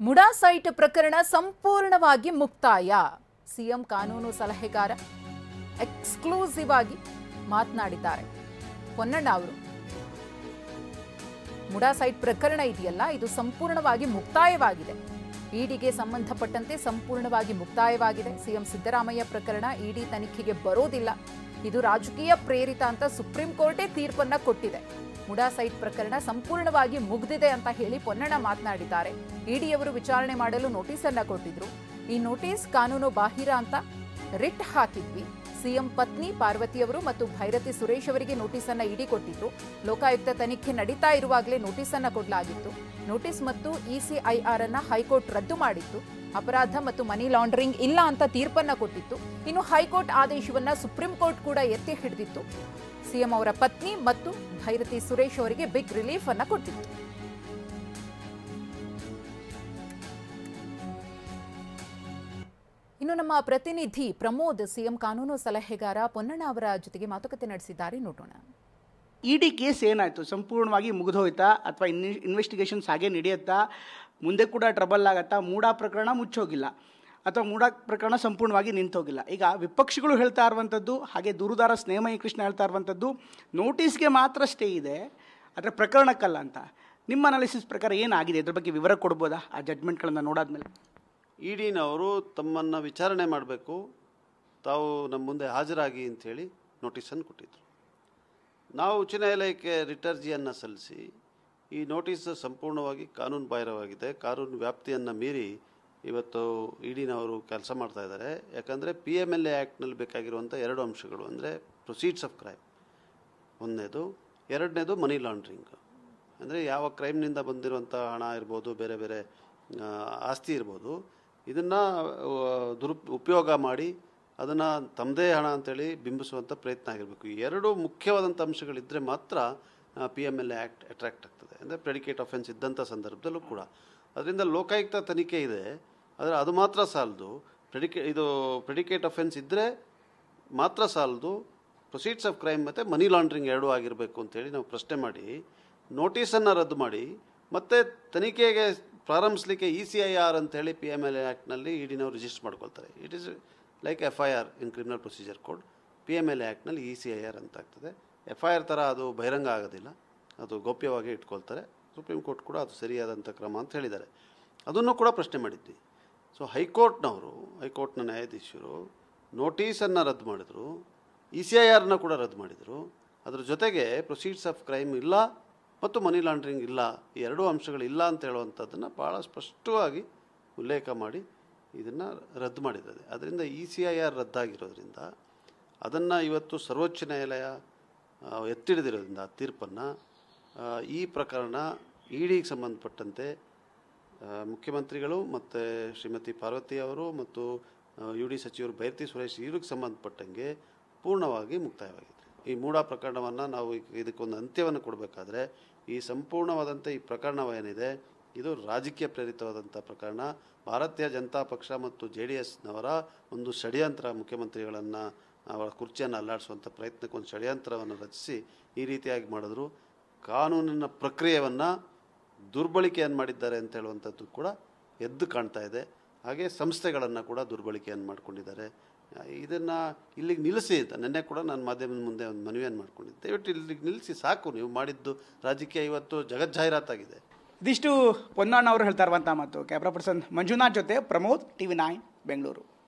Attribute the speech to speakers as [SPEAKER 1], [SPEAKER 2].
[SPEAKER 1] MUDA site ಪ್ರಕರಣ ಸಂಪೂರ್ಣವಾಗಿ ಮುಕ್ತಾಯ. ಸಿಎಂ ಕಾನೂನು ಸಲಹೆಗಾರ ಎಕ್ಸ್ಕ್ಲೂಸಿವ್ ಆಗಿ ಮಾತನಾಡಿದ್ದಾರೆ. ಪೊನ್ನಣ್ಣ ಅವರು ಮುಡಾ ಸೈಟ್ ಪ್ರಕರಣ ಇದೆಯಲ್ಲ, ಇದು ಸಂಪೂರ್ಣವಾಗಿ ಮುಕ್ತಾಯವಾಗಿದೆ. ಇಡಿಗೆ ಸಂಬಂಧಪಟ್ಟಂತೆ ಸಂಪೂರ್ಣವಾಗಿ ಮುಕ್ತಾಯವಾಗಿದೆ. ಸಿಎಂ ಸಿದ್ದರಾಮಯ್ಯ ಪ್ರಕರಣ ಇಡಿ ತನಿಖೆಗೆ ಬರೋದಿಲ್ಲ, ಇದು ರಾಜಕೀಯ ಪ್ರೇರಿತ ಅಂತ ಸುಪ್ರೀಂ ಕೋರ್ಟೇ ತೀರ್ಪನ್ನ ಕೊಟ್ಟಿದೆ. ಮುಡಾ ಸೈಟ್ ಪ್ರಕರಣ ಸಂಪೂರ್ಣವಾಗಿ ಮುಗಿದಿದೆ ಅಂತ ಹೇಳಿ ಪೊನ್ನಣ್ಣ ಮಾತನಾಡಿದ್ದಾರೆ. ಇಡಿಯವರು ವಿಚಾರಣೆ ಮಾಡಲು ನೋಟಿಸ್ ಅನ್ನ ಕೊಟ್ಟಿದ್ರು. ಈ ನೋಟಿಸ್ ಕಾನೂನು ಬಾಹಿರ ಅಂತ ರಿಟ್ ಹಾಕಿದ್ವಿ. ಸಿಎಂ ಪತ್ನಿ ಪಾರ್ವತಿಯವರು ಮತ್ತು ಭೈರತಿ ಸುರೇಶ್ ಅವರಿಗೆ ನೋಟಿಸ್ ಅನ್ನ ಇಡಿ ಕೊಟ್ಟಿದ್ರು. ಲೋಕಾಯುಕ್ತ ತನಿಖೆ ನಡೀತಾ ಇರುವಾಗಲೇ ನೋಟಿಸ್ ಅನ್ನ ಕೊಡಲಾಗಿತ್ತು. ನೋಟಿಸ್ ಮತ್ತು ಇಸಿಐಆರ್ ಅನ್ನ ಹೈಕೋರ್ಟ್ ರದ್ದು ಮಾಡಿತ್ತು. ಅಪರಾಧ ಮತ್ತು ಮನಿ ಲಾಂಡರಿಂಗ್ ಇಲ್ಲ ಅಂತ ತೀರ್ಪನ್ನ ಕೊಟ್ಟಿತ್ತು. ಇನ್ನು ಹೈಕೋರ್ಟ್ ಆದೇಶವನ್ನ ಸುಪ್ರೀಂ ಕೋರ್ಟ್ ಕೂಡ ಎತ್ತಿ ಹಿಡಿದಿತ್ತು. ಸಿಎಂ ಅವರ ಪತ್ನಿ ಮತ್ತು ಭೈರತಿ ಸುರೇಶ್ ಅವರಿಗೆ ಬಿಗ್ ರಿಲೀಫ್ ಅನ್ನ ಕೊಟ್ಟಿತ್ತು. ಇನ್ನು ನಮ್ಮ ಪ್ರತಿನಿಧಿ ಪ್ರಮೋದ್ ಸಿಎಂ ಕಾನೂನು ಸಲಹೆಗಾರ ಪೊನ್ನಣ್ಣ ಅವರ ಜೊತೆಗೆ ಮಾತುಕತೆ ನಡೆಸಿದ್ದಾರೆ, ನೋಡೋಣ.
[SPEAKER 2] ಇಡಿ ಕೇಸ್ ಏನಾಯಿತು? ಸಂಪೂರ್ಣವಾಗಿ ಮುಗಿದೋಯ್ತಾ ಅಥವಾ ಇನ್ವೆಸ್ಟಿಗೇಷನ್ಸ್ ಹಾಗೆ ನಡೆಯುತ್ತಾ? ಮುಂದೆ ಕೂಡ ಟ್ರಬಲ್ ಆಗತ್ತಾ? ಮೂಡಾ ಪ್ರಕರಣ ಮುಚ್ಚೋಗಿಲ್ಲ ಅಥವಾ ಮೂಡಾ ಪ್ರಕರಣ ಸಂಪೂರ್ಣವಾಗಿ ನಿಂತೋಗಿಲ್ಲ. ಈಗ ವಿಪಕ್ಷಗಳು ಹೇಳ್ತಾ ಇರುವಂಥದ್ದು, ಹಾಗೆ ದೂರುದಾರ ಸ್ನೇಹಮಯಿ ಕೃಷ್ಣ ಹೇಳ್ತಾ ಇರುವಂಥದ್ದು, ನೋಟಿಸ್ಗೆ ಮಾತ್ರ ಸ್ಟೇ ಇದೆ, ಆದರೆ ಪ್ರಕರಣಕ್ಕಲ್ಲ ಅಂತ. ನಿಮ್ಮ ಅನಾಲಿಸಿಸ್ ಪ್ರಕಾರ ಏನಾಗಿದೆ? ಇದ್ರ ಬಗ್ಗೆ ವಿವರ ಕೊಡ್ಬೋದಾ ಆ ಜಡ್ಮೆಂಟ್ಗಳನ್ನು ನೋಡಾದ್ಮೇಲೆ?
[SPEAKER 3] ಇಡಿನವರು ತಮ್ಮನ್ನು ವಿಚಾರಣೆ ಮಾಡಬೇಕು, ತಾವು ನಮ್ಮ ಮುಂದೆ ಹಾಜರಾಗಿ ಅಂಥೇಳಿ ನೋಟಿಸನ್ನು ಕೊಟ್ಟಿದ್ದರು. ನಾವು ಉಚ್ಚ ನ್ಯಾಯಾಲಯಕ್ಕೆ ರಿಟರ್ಜಿಯನ್ನು ಸಲ್ಲಿಸಿ ಈ ನೋಟಿಸ್ ಸಂಪೂರ್ಣವಾಗಿ ಕಾನೂನು ಬಾಹಿರವಾಗಿದೆ, ಕಾನೂನು ವ್ಯಾಪ್ತಿಯನ್ನು ಮೀರಿ ಇವತ್ತು ಇಡಿನವರು ಕೆಲಸ ಮಾಡ್ತಾ ಇದ್ದಾರೆ. ಯಾಕಂದರೆ PMLA ಆ್ಯಕ್ಟ್ನಲ್ಲಿ ಬೇಕಾಗಿರುವಂಥ ಎರಡು ಅಂಶಗಳು, ಅಂದರೆ ಪ್ರೊಸೀಡ್ಸ್ ಆಫ್ ಕ್ರೈಮ್ ಒಂದನೇದು, ಎರಡನೇದು ಮನಿ ಲಾಂಡ್ರಿಂಗ್. ಅಂದರೆ ಯಾವ ಕ್ರೈಮ್ನಿಂದ ಬಂದಿರುವಂಥ ಹಣ ಇರ್ಬೋದು, ಬೇರೆ ಬೇರೆ ಆಸ್ತಿ ಇರ್ಬೋದು, ಇದನ್ನು ಉಪಯೋಗ ಮಾಡಿ ಅದನ್ನು ತಮ್ಮದೇ ಹಣ ಅಂತೇಳಿ ಬಿಂಬಿಸುವಂಥ ಪ್ರಯತ್ನ ಆಗಿರಬೇಕು. ಈ ಎರಡು ಮುಖ್ಯವಾದಂಥ ಅಂಶಗಳಿದ್ದರೆ ಮಾತ್ರ PMLA ಆ್ಯಕ್ಟ್ ಅಟ್ರಾಕ್ಟ್ ಆಗ್ತದೆ. ಅಂದರೆ ಪ್ರೆಡಿಕೇಟ್ ಅಫೆನ್ಸ್ ಇದ್ದಂಥ ಸಂದರ್ಭದಲ್ಲೂ ಕೂಡ. ಅದರಿಂದ ಲೋಕಾಯುಕ್ತ ತನಿಖೆ ಇದೆ, ಆದರೆ ಅದು ಮಾತ್ರ ಸಾಲದು. ಪ್ರೆಡಿಕೇಟ್ ಅಫೆನ್ಸ್ ಇದ್ದರೆ ಮಾತ್ರ ಸಾಲದು. ಪ್ರೊಸೀಡ್ಸ್ ಆಫ್ ಕ್ರೈಮ್ ಮತ್ತು ಮನಿ ಲಾಂಡ್ರಿಂಗ್ ಎರಡೂ ಆಗಿರಬೇಕು ಅಂತೇಳಿ ನಾವು ಪ್ರಶ್ನೆ ಮಾಡಿ ನೋಟಿಸನ್ನು ರದ್ದು ಮಾಡಿ ಮತ್ತೆ ತನಿಖೆಗೆ ಪ್ರಾರಂಭಿಸಲಿಕ್ಕೆ ECIR ಅಂತೇಳಿ PMLA ಆ್ಯಕ್ಟ್ನಲ್ಲಿ ಇಡಿನವರು ರಿಜಿಸ್ಟರ್ ಮಾಡ್ಕೊಳ್ತಾರೆ. It is like FIR in criminal procedure code. PMLA ಆ್ಯಕ್ಟ್ನಲ್ಲಿ ECIR ಅಂತ ಆಗ್ತದೆ. FIR ಥರ ಅದು ಬಹಿರಂಗ ಆಗೋದಿಲ್ಲ, ಅದು ಗೌಪ್ಯವಾಗಿ ಇಟ್ಕೊಳ್ತಾರೆ. ಸುಪ್ರೀಂ ಕೋರ್ಟ್ ಕೂಡ ಅದು ಸರಿಯಾದಂಥ ಕ್ರಮ ಅಂತ ಹೇಳಿದ್ದಾರೆ. ಅದನ್ನು ಕೂಡ ಪ್ರಶ್ನೆ ಮಾಡಿದ್ವಿ. ಸೊ ಹೈಕೋರ್ಟ್ನ ನ್ಯಾಯಾಧೀಶರು ನೋಟಿಸನ್ನು ರದ್ದು ಮಾಡಿದರು, ECIRನ ಕೂಡ ರದ್ದು ಮಾಡಿದರು. ಅದರ ಜೊತೆಗೆ ಪ್ರೊಸೀಡ್ಸ್ ಆಫ್ ಕ್ರೈಮ್ ಇಲ್ಲ ಮತ್ತು ಮನಿ ಲಾಂಡ್ರಿಂಗ್ ಇಲ್ಲ, ಈ ಎರಡೂ ಅಂಶಗಳಿಲ್ಲ ಅಂತ ಹೇಳುವಂಥದ್ದನ್ನು ಭಾಳ ಸ್ಪಷ್ಟವಾಗಿ ಉಲ್ಲೇಖ ಮಾಡಿ ಇದನ್ನು ರದ್ದು ಮಾಡಿದ್ದಾರೆ. ಅದರಿಂದ ECIR ರದ್ದಾಗಿರೋದ್ರಿಂದ ಅದನ್ನು ಇವತ್ತು ಸರ್ವೋಚ್ಚ ನ್ಯಾಯಾಲಯ ಎತ್ತಿಡಿದಿರೋದ್ರಿಂದ ತೀರ್ಪನ್ನು ಈ ಪ್ರಕರಣ ಇಡಿಗೆ ಸಂಬಂಧಪಟ್ಟಂತೆ ಮುಖ್ಯಮಂತ್ರಿಗಳು ಮತ್ತು ಶ್ರೀಮತಿ ಪಾರ್ವತಿ ಅವರು ಮತ್ತು UD ಸಚಿವರು ಭೈರತಿ ಸುರೇಶ್ ಇವ್ರಿಗೆ ಸಂಬಂಧಪಟ್ಟಂಗೆ ಪೂರ್ಣವಾಗಿ ಮುಕ್ತಾಯವಾಗಿದೆ. ಈ ಮೂಡಾ ಪ್ರಕರಣವನ್ನು ನಾವು ಇದಕ್ಕೊಂದು ಅಂತ್ಯವನ್ನು ಕೊಡಬೇಕಾದ್ರೆ ಈ ಸಂಪೂರ್ಣವಾದಂಥ ಈ ಪ್ರಕರಣವೇನಿದೆ ಇದು ರಾಜಕೀಯ ಪ್ರೇರಿತವಾದಂಥ ಪ್ರಕರಣ. ಭಾರತೀಯ ಜನತಾ ಪಕ್ಷ ಮತ್ತು JDSನವರ ಒಂದು ಷಡ್ಯಂತ್ರ, ಮುಖ್ಯಮಂತ್ರಿಗಳನ್ನು ಅವರ ಕುರ್ಚಿಯನ್ನು ಅಲ್ಲಾಡಿಸುವಂಥ ಪ್ರಯತ್ನಕ್ಕೆ ಒಂದು ಷಡ್ಯಂತ್ರವನ್ನು ರಚಿಸಿ ಈ ರೀತಿಯಾಗಿ ಮಾಡಿದ್ರು. ಕಾನೂನಿನ ಪ್ರಕ್ರಿಯೆಯನ್ನು ದುರ್ಬಳಕೆಯನ್ನು ಮಾಡಿದ್ದಾರೆ ಅಂತ ಹೇಳುವಂಥದ್ದು ಕೂಡ ಎದ್ದು ಕಾಣ್ತಾ ಇದೆ. ಹಾಗೆ ಸಂಸ್ಥೆಗಳನ್ನು ಕೂಡ ದುರ್ಬಳಕೆಯನ್ನು ಮಾಡ್ಕೊಂಡಿದ್ದಾರೆ. ಇದನ್ನು ಇಲ್ಲಿಗೆ ನಿಲ್ಲಿಸಿ ಅಂತ ನಿನ್ನೆ ಕೂಡ ನಾನು ಮಾಧ್ಯಮದ ಮುಂದೆ ಒಂದು ಮನವಿಯನ್ನು ಮಾಡ್ಕೊಂಡಿದ್ದೆ. ದಯವಿಟ್ಟು ಇಲ್ಲಿಗೆ ನಿಲ್ಲಿಸಿ, ಸಾಕು, ನೀವು ಮಾಡಿದ್ದು ರಾಜಕೀಯ ಇವತ್ತು ಜಗಜ್ಜಾಹೀರಾತಾಗಿದೆ.
[SPEAKER 2] ಇದಿಷ್ಟು ಪೊನ್ನಣ್ಣ ಅವರು ಹೇಳ್ತಾ ಇರುವಂಥ ಮಾತು. ಕ್ಯಾಮ್ರಾ ಪರ್ಸನ್ ಮಂಜುನಾಥ್ ಜೊತೆ ಪ್ರಮೋದ್, TV9 ಬೆಂಗಳೂರು.